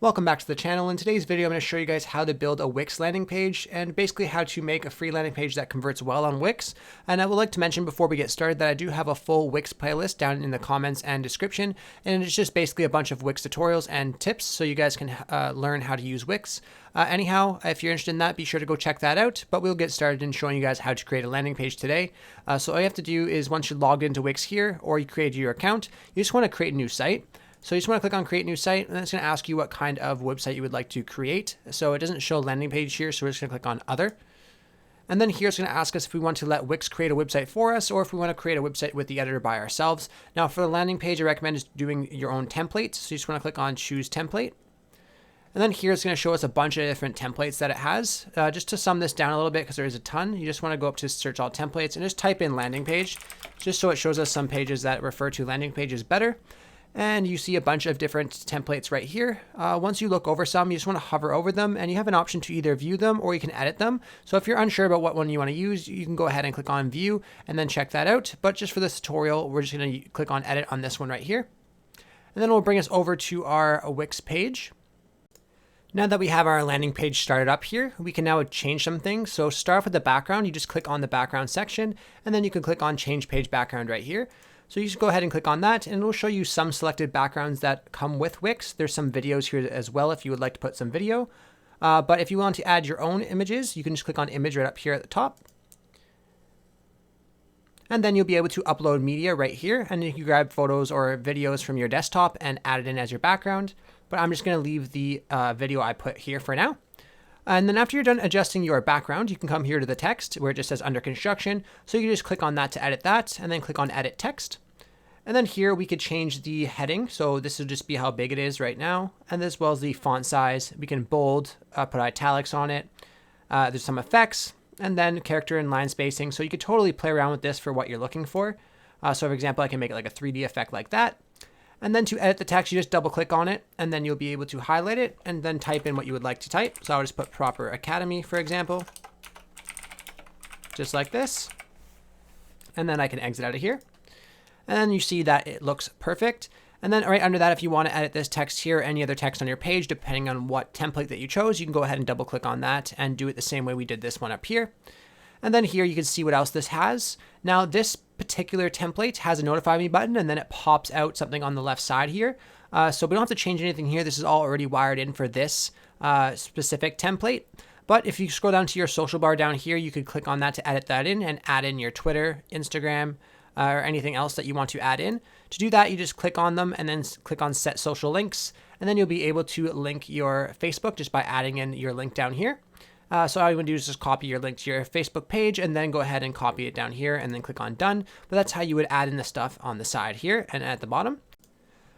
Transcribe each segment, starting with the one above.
Welcome back to the channel. In today's video, I'm going to show you guys how to build a Wix landing page and basically how to make a free landing page that converts well on Wix. And I would like to mention before we get started that I do have a full Wix playlist down in the comments and description. And it's just basically a bunch of Wix tutorials and tips so you guys can learn how to use Wix. Anyhow, if you're interested in that, be sure to go check that out. But we'll get started in showing you guys how to create a landing page today. So all you have to do is once you're logged into Wix here or you created your account, you just want to create a new site. So you just want to click on create new site, and then it's going to ask you what kind of website you would like to create. So it doesn't show landing page here, so we're just going to click on other. And then here it's going to ask us if we want to let Wix create a website for us or if we want to create a website with the editor by ourselves. Now for the landing page, I recommend just doing your own template. So you just want to click on choose template. And then here it's going to show us a bunch of different templates that it has. Just to sum this down a little bit, because there is a ton, you just want to go up to search all templates and just type in landing page, just so it shows us some pages that refer to landing pages better. And you see a bunch of different templates right here. Once you look over some, you just want to hover over them and you have an option to either view them or you can edit them. So if you're unsure about what one you want to use, you can go ahead and click on view and then check that out. But just for this tutorial, we're just going to click on edit on this one right here. And then it will bring us over to our Wix page. Now that we have our landing page started up here, we can now change some things. So start off with the background, you just click on the background section and then you can click on change page background right here. So you just go ahead and click on that and it will show you some selected backgrounds that come with Wix. There's some videos here as well if you would like to put some video. But if you want to add your own images, you can just click on image right up here at the top. And then you'll be able to upload media right here. And you can grab photos or videos from your desktop and add it in as your background. But I'm just going to leave the video I put here for now. And then after you're done adjusting your background, you can come here to the text where it just says under construction. So you can just click on that to edit that and then click on edit text. And then here we could change the heading. So this will just be how big it is right now. And as well as the font size, we can bold, put italics on it. There's some effects and then character and line spacing. So you could totally play around with this for what you're looking for. So for example, I can make it like a 3D effect like that. And then to edit the text, you just double click on it and then you'll be able to highlight it and then type in what you would like to type. So I'll just put proper academy, for example, just like this. And then I can exit out of here. And then you see that it looks perfect. And then right under that, if you want to edit this text here or any other text on your page, depending on what template that you chose, you can go ahead and double click on that and do it the same way we did this one up here. And then here you can see what else this has. Now this particular template has a notify me button and then it pops out something on the left side here. So we don't have to change anything here. This is all already wired in for this specific template. But if you scroll down to your social bar down here, you could click on that to edit that in and add in your Twitter, Instagram, or anything else that you want to add in. To do that, you just click on them and then click on set social links. And then you'll be able to link your Facebook just by adding in your link down here. So all you want to do is just copy your link to your Facebook page and then go ahead and copy it down here and then click on done. But that's how you would add in the stuff on the side here and at the bottom.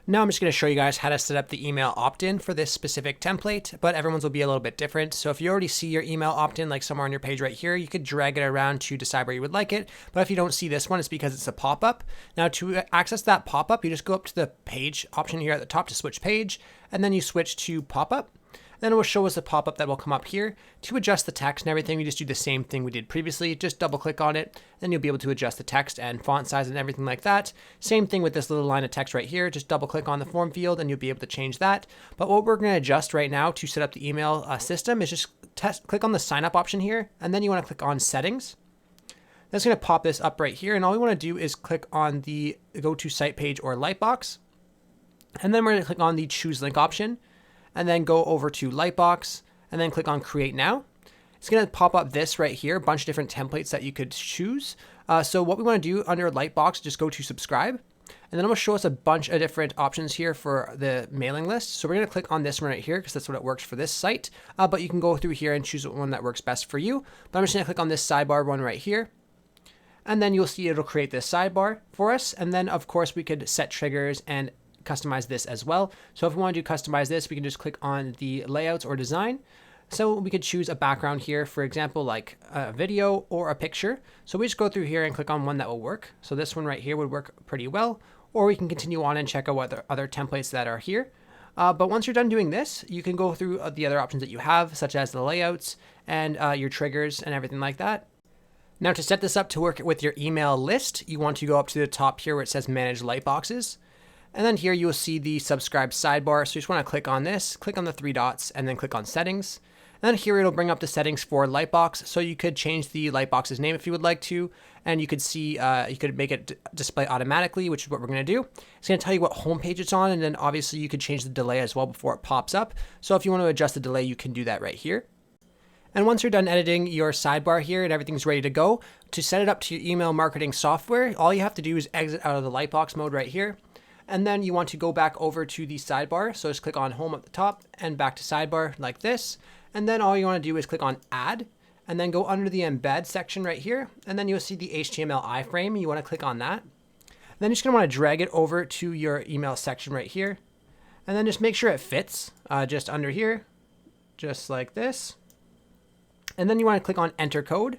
Now I'm just going to show you guys how to set up the email opt-in for this specific template, but everyone's will be a little bit different. So if you already see your email opt-in like somewhere on your page right here, you could drag it around to decide where you would like it. But if you don't see this one, it's because it's a pop-up. Now to access that pop-up, you just go up to the page option here at the top to switch page, and then you switch to pop-up. Then it will show us a pop-up that will come up here. To adjust the text and everything, we just do the same thing we did previously. Just double click on it, then you'll be able to adjust the text and font size and everything like that. Same thing with this little line of text right here. Just double click on the form field and you'll be able to change that. But what we're going to adjust right now to set up the email system is just click on the sign up option here, and then you want to click on settings. That's going to pop this up right here, and all we want to do is click on the go to site page or lightbox. And then we're going to click on the choose link option. And then go over to Lightbox and then click on Create Now. It's going to pop up this right here, a bunch of different templates that you could choose. So what we want to do under Lightbox, just go to Subscribe. And then it will show us a bunch of different options here for the mailing list. So we're going to click on this one right here because that's what it works for this site. But you can go through here and choose one that works best for you. But I'm just going to click on this sidebar one right here. And then you'll see it'll create this sidebar for us. And then, of course, we could set triggers and customize this as well. So if we want to customize this, we can just click on the layouts or design. So we could choose a background here, for example, like a video or a picture. So we just go through here and click on one that will work. So this one right here would work pretty well, or we can continue on and check out what other templates that are here. But once you're done doing this, you can go through the other options that you have, such as the layouts and your triggers and everything like that. Now to set this up to work with your email list, you want to go up to the top here where it says manage lightboxes. And then here you will see the subscribe sidebar. So you just want to click on this, click on the three dots, and then click on settings. And then here it'll bring up the settings for Lightbox. So you could change the Lightbox's name if you would like to. And you could see, you could make it display automatically, which is what we're going to do. It's going to tell you what homepage it's on. And then obviously you could change the delay as well before it pops up. So if you want to adjust the delay, you can do that right here. And once you're done editing your sidebar here and everything's ready to go, to set it up to your email marketing software, all you have to do is exit out of the Lightbox mode right here. And then you want to go back over to the sidebar. So just click on home at the top and back to sidebar like this. And then all you want to do is click on add and then go under the embed section right here. And then you'll see the HTML iframe. You want to click on that. Then you're just going to want to drag it over to your email section right here. And then just make sure it fits just under here, just like this. And then you want to click on enter code.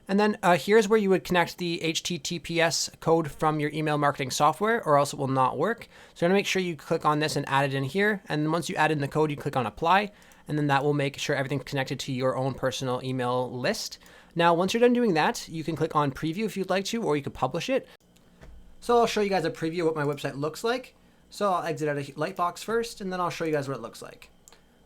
And then here's where you would connect the HTTPS code from your email marketing software, or else it will not work. So you're going to make sure you click on this and add it in here. And then once you add in the code, you click on apply. And then that will make sure everything's connected to your own personal email list. Now, once you're done doing that, you can click on preview if you'd like to, or you could publish it. So I'll show you guys a preview of what my website looks like. So I'll exit out of Lightbox first, and then I'll show you guys what it looks like.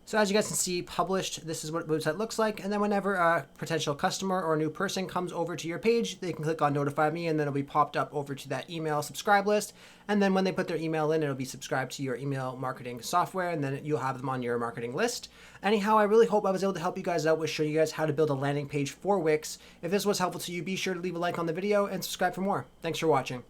So as you guys can see, published, this is what the website looks like. And then whenever a potential customer or a new person comes over to your page, they can click on notify me, and then it'll be popped up over to that email subscribe list. And then when they put their email in, it'll be subscribed to your email marketing software, and then you'll have them on your marketing list. Anyhow, I really hope I was able to help you guys out with showing you guys how to build a landing page for Wix. If this was helpful to you, be sure to leave a like on the video and subscribe for more. Thanks for watching.